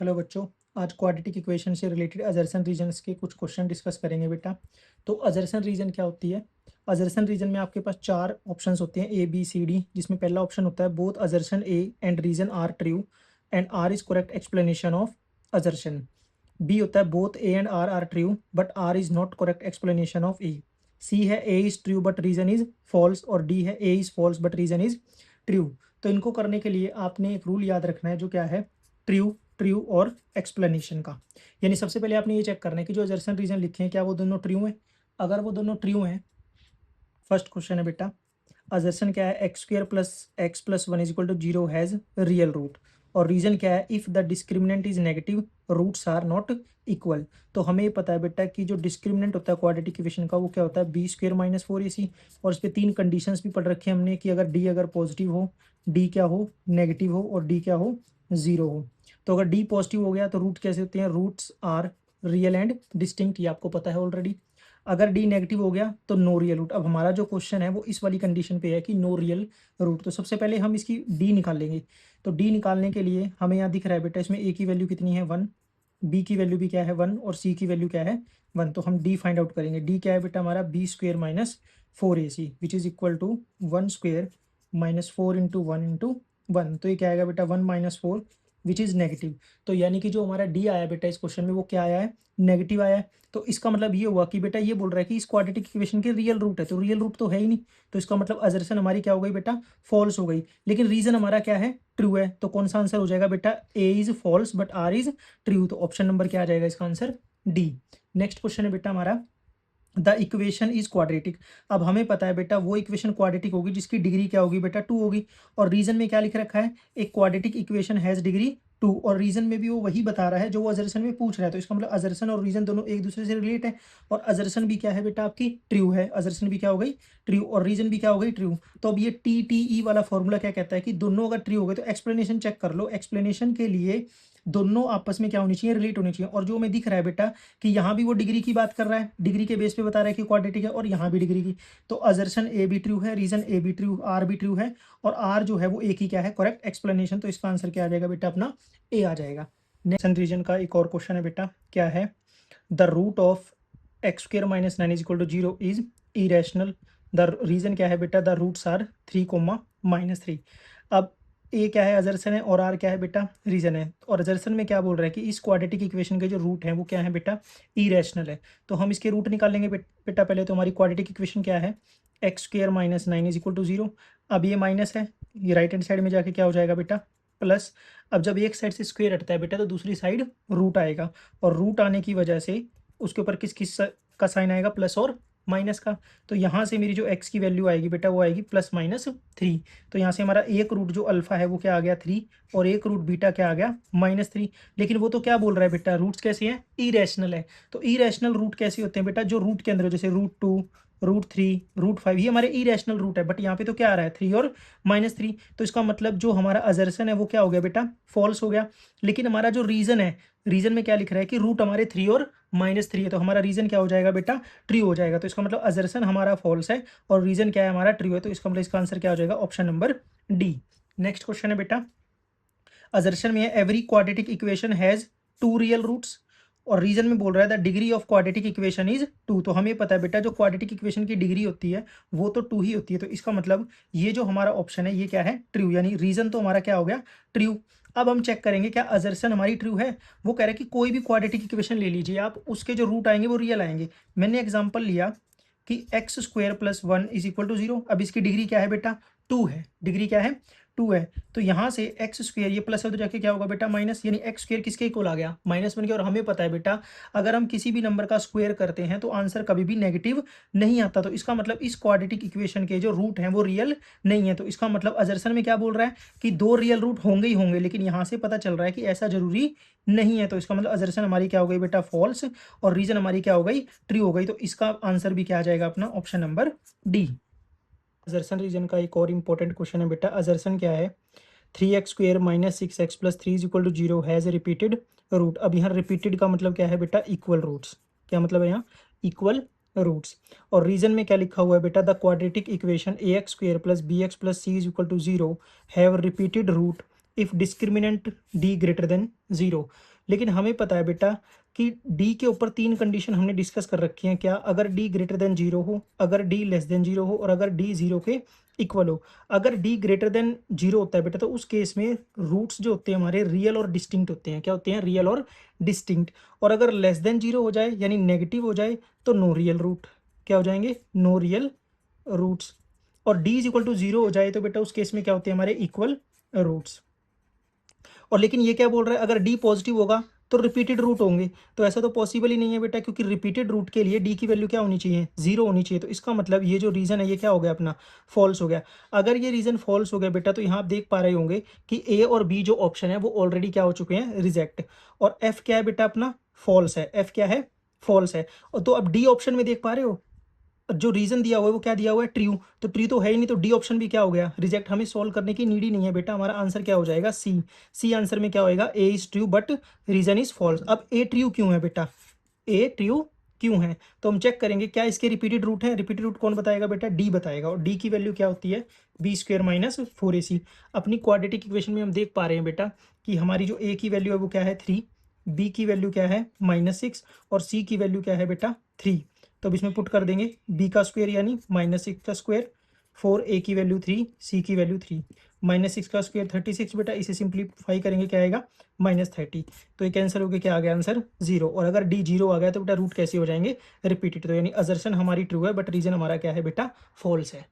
Hello बच्चों, आज quadratic equation से रिलेटेड अजर्सन रीजन्स के कुछ क्वेश्चन डिस्कस करेंगे बेटा। तो अजर्सन रीजन क्या होती है? अजर्सन रीजन में आपके पास चार ऑप्शंस होते हैं ए बी सी डी, जिसमें पहला ऑप्शन होता है both assertion A and reason R true and R is correct explanation of assertion. B होता है both A and R true but R is not correct explanation of A. C है A is true but reason is false, और D है A is false but reason is true. तो इनको करने के लिए आपने एक रूल याद रखना है, जो क्या है? ट्रू, ट्रू और एक्सप्लेनेशन का। यानी सबसे पहले आपने ये चेक करना है कि जो अजर्सन रीजन लिखे हैं क्या वो दोनों ट्रू हैं। अगर वो दोनों ट्रू हैं, फर्स्ट क्वेश्चन है बेटा, अजर्सन क्या है? X square plus x plus one is equal to zero has real root. और रीजन क्या है? If the discriminant is negative roots are not equal. तो हमें ये पता है बेटा कि जो डिस्क्रिमिनेंट होता है क्वाड्रेटिक इक्वेशन का वो क्या होता है? B square minus four a सी। और इस पर तीन कंडीशंस भी पढ़ रखी है हमने कि अगर डी अगर पॉजिटिव हो, डी क्या हो? नेगेटिव हो, और डी क्या हो? जीरो हो। तो अगर डी पॉजिटिव हो गया तो रूट कैसे होते हैं? Roots are real and distinct, ये आपको पता है ऑलरेडी। अगर डी नेगेटिव हो गया तो नो रियल रूट। अब हमारा जो क्वेश्चन है वो इस वाली कंडीशन पे है कि नो रियल रूट। तो सबसे पहले हम इसकी डी निकालेंगे। तो डी निकालने के लिए हमें यहाँ दिख रहा है बेटा, इसमें ए की वैल्यू कितनी है? वन, बी की वैल्यू भी क्या है? वन, और सी की वैल्यू क्या है? वन। तो हम डी फाइंड आउट करेंगे। डी क्या है बेटा हमारा? B square minus four a c which is equal to one square minus four into one into one. तो ये क्या आएगा बेटा? One minus four which is negative. तो यानी कि जो हमारा डी आया बेटा इस क्वेश्चन में वो क्या आया है? नेगेटिव आया है। तो इसका मतलब ये हुआ कि बेटा ये बोल रहा है कि इस क्वाड्रेटिक इक्वेशन के रियल रूट है, तो रियल रूट तो है ही नहीं। तो इसका मतलब अजर्सन हमारी क्या हो गई बेटा? फॉल्स हो गई। लेकिन रीजन हमारा क्या है? ट्रू है। तो कौन सा आंसर हो जाएगा बेटा? A is false but R is true. तो ऑप्शन नंबर क्या आ जाएगा इसका आंसर? डी। नेक्स्ट क्वेश्चन है बेटा हमारा, द इक्वेशन इज क्वाड्रेटिक। अब हमें पता है बेटा वो इक्वेशन क्वाड्रेटिक होगी जिसकी डिग्री क्या होगी बेटा? टू होगी। और रीजन में क्या लिख रखा है? एक quadratic equation has degree two. और रीजन में भी वो वही बता रहा है जो वो अजर्सन में पूछ रहा है। तो इसका मतलब अजर्सन और रीजन दोनों एक दूसरे से रिलेट है। और अजर्सन भी क्या है बेटा? आपकी ट्रू है। अजर्सन भी क्या हो गई? ट्रू। और रीजन भी क्या हो गई? ट्रू। तो अब ये टी टी ई वाला फॉर्मूला क्या कहता है कि दोनों अगर ट्रू हो गए तो एक्सप्लेनेशन चेक कर लो। एक्सप्लेनेशन के लिए दोनों आपस में क्या होनी चाहिए? रिलेट होनी चाहिए। और जो हमें दिख रहा है बेटा कि यहाँ भी वो डिग्री की बात कर रहा है, डिग्री के बेस पे बता रहा है कि क्वाड्रेटिक है, और यहाँ भी डिग्री की। तो अजर्सन ए भी ट्रू है, रीजन ए भी ट्रू, आर भी ट्रू है, और आर जो है वो एक ही क्या है? Correct explanation. तो इसका आंसर क्या आ जाएगा बेटा? अपना ए आ जाएगा। नेक्स्ट रीजन का एक और क्वेश्चन है बेटा, क्या है? The root of x square minus nine is equal to zero is irrational. The reason क्या है बेटा? The roots are three comma minus three. अब ए क्या है? अजर्सन है, और आर क्या है बेटा? रीजन है। और अजर्सन में क्या बोल रहा है कि इस क्वाड्रेटिक इक्वेशन के जो रूट हैं वो क्या है बेटा? इरेशनल है। तो हम इसके रूट निकालेंगे बेटा। पहले तो हमारी क्वाड्रेटिक इक्वेशन क्या है? X square minus nine is equal to zero. अब ये माइनस है, ये राइट हैंड साइड में जाके क्या हो जाएगा बेटा? प्लस। अब जब एक साइड से स्क्वेयर हटता है बेटा तो दूसरी साइड रूट आएगा, और रूट आने की वजह से उसके ऊपर किस किस का साइन आएगा? प्लस और माइनस का। तो यहाँ से मेरी जो एक्स की वैल्यू आएगी बेटा वो आएगी प्लस माइनस थ्री। तो यहाँ से हमारा एक रूट जो अल्फा है वो क्या आ गया? थ्री, और एक रूट बीटा क्या आ गया? Minus three. लेकिन वो तो क्या बोल रहा है बेटा? रूट्स कैसे हैं? इरेशनल है। तो इरेशनल रूट कैसे होते हैं बेटा? जो रूट के अंदर हो, जैसे root two, root three, root five, ये हमारे इरेशनल रूट है। बट यहाँ पे तो क्या आ रहा है? थ्री और माइनस थ्री। तो इसका मतलब जो हमारा अजर्सन है वो क्या हो गया बेटा? फॉल्स हो गया। लेकिन हमारा जो रीजन है, रीजन में क्या लिख रहा है कि रूट हमारे थ्री और माइनस थ्री है। तो हमारा रीजन क्या हो जाएगा बेटा? ट्रू हो जाएगा। तो इसका मतलब अजर्सन हमारा फॉल्स है और रीजन क्या है? हमारा ट्रू है। तो इसका मतलब इसका आंसर क्या हो जाएगा? Option number D. Next question है बेटा, अजर्शन में है every quadratic equation has two real roots. और रीजन में बोल रहा है the degree of quadratic equation is two. तो हमें पता है बेटा जो क्वाड्रेटिक इक्वेशन की डिग्री होती है वो तो टू ही होती है। तो इसका मतलब ये जो हमारा ऑप्शन है ये क्या है? ट्रू। यानी रीजन तो हमारा क्या हो गया? ट्रू। अब हम चेक करेंगे क्या अजर्सन हमारी ट्रू है। वो कह रहे हैं कि कोई भी क्वाड्रेटिक इक्वेशन ले लीजिए आप, उसके जो रूट आएंगे वो रियल आएंगे। मैंने एग्जांपल लिया कि x square plus one is equal to zero. अब इसकी डिग्री क्या है बेटा? टू है। डिग्री क्या है? टू है। तो यहाँ से एक्स स्क्वायर, ये प्लस है तो जाके क्या होगा बेटा? माइनस। यानी एक्स स्क्वायर किसके इक्वल आ गया? माइनस बन गया। और हमें पता है बेटा अगर हम किसी भी नंबर का स्क्वायर करते हैं तो आंसर कभी भी नेगेटिव नहीं आता। तो इसका मतलब इस क्वाड्रेटिक इक्वेशन के जो रूट हैं वो रियल नहीं है। तो इसका मतलब अजर्सन में क्या बोल रहा है कि दो रियल रूट होंगे ही होंगे। लेकिन यहाँ से पता चल रहा है कि ऐसा जरूरी नहीं है। तो इसका मतलब अजर्सन हमारी क्या हो गई बेटा? फॉल्स। और रीजन हमारी क्या हो गई? ट्रू हो गई। तो इसका आंसर भी क्या आ जाएगा अपना? Option number D. Assertion reason का एक और इंपॉर्टेंट क्वेश्चन है बेटा, अजर्सन क्या है? Three x square minus six x plus three is equal to zero has repeated root. अब यहाँ रिपीटेड का मतलब क्या है बेटा? Equal roots. क्या मतलब है यहाँ? Equal roots. और रीजन में क्या लिखा हुआ है बेटा? The quadratic equation a x square plus b x plus c is equal to zero have repeated root if discriminant D greater than zero. लेकिन हमें पता है बेटा कि डी के ऊपर 3 कंडीशन हमने डिस्कस कर रखी हैं। क्या? अगर डी ग्रेटर देन 0 हो, अगर डी लेस देन 0 हो और अगर डी 0 के इक्वल हो। अगर डी ग्रेटर देन 0 होता है बेटा तो उस केस में रूट्स जो होते हैं हमारे रियल और डिस्टिंक्ट होते हैं। क्या होते हैं? रियल और डिस्टिंक्ट। और अगर लेस देन 0 हो जाए यानी नेगेटिव हो जाए तो नो रियल रूट। क्या हो जाएंगे? No real roots. और डी इज इक्वल टू 0 हो जाए तो बेटा उस केस में क्या होते हैं? हमारे इक्वल रूट्स। और लेकिन ये क्या बोल रहा है? अगर डी पॉजिटिव होगा तो रिपीटेड रूट होंगे। तो ऐसा तो पॉसिबल ही नहीं है बेटा, क्योंकि रिपीटेड रूट के लिए डी की वैल्यू क्या होनी चाहिए? 0 होनी चाहिए। तो इसका मतलब ये जो रीजन है ये क्या हो गया अपना? फॉल्स हो गया। अगर ये रीजन फॉल्स हो गया बेटा तो यहाँ आप देख पा रहे होंगे कि ए और बी जो ऑप्शन है वो ऑलरेडी क्या हो चुके हैं? रिजेक्ट। और एफ क्या है बेटा अपना? फॉल्स है। एफ क्या है? फॉल्स है। और तो अब डी ऑप्शन में देख पा रहे हो जो रीजन दिया हुआ है वो क्या दिया हुआ है? ट्रू। तो ट्रू तो है ही नहीं, तो डी ऑप्शन भी क्या हो गया? रिजेक्ट। हमें सॉल्व करने की नीड ही नहीं है बेटा। हमारा आंसर क्या हो जाएगा? सी। सी आंसर में क्या होएगा? A is true but reason is false. अब ए ट्रू क्यों है बेटा? ए ट्रू क्यों है? तो हम चेक करेंगे क्या इसके रिपीटेड रूट है। रिपीटेड रूट कौन बताएगा बेटा? डी बताएगा। और डी की वैल्यू क्या होती है? B square minus 4ac। अपनी क्वाड्रेटिक इक्वेशन में हम देख पा रहे हैं बेटा कि हमारी जो ए की वैल्यू है वो क्या है? 3, बी की वैल्यू क्या है? -6 और सी की वैल्यू क्या है बेटा? 3। तो अब इसमें पुट कर देंगे बी का स्क्वायर यानी -6 का स्क्वायर, 4 ए की वैल्यू 3, सी की वैल्यू 3, -6 का स्क्वायर 36 बेटा। इसे सिंप्लीफाई करेंगे क्या आएगा? -30। तो ये कैंसिल होकर क्या आ गया आंसर? 0। और अगर डी 0 आ गया तो बेटा रूट कैसे हो जाएंगे? रिपीटेड। तो यानी असर्शन हमारी ट्रू है बट रीजन हमारा क्या है बेटा? फॉल्स है।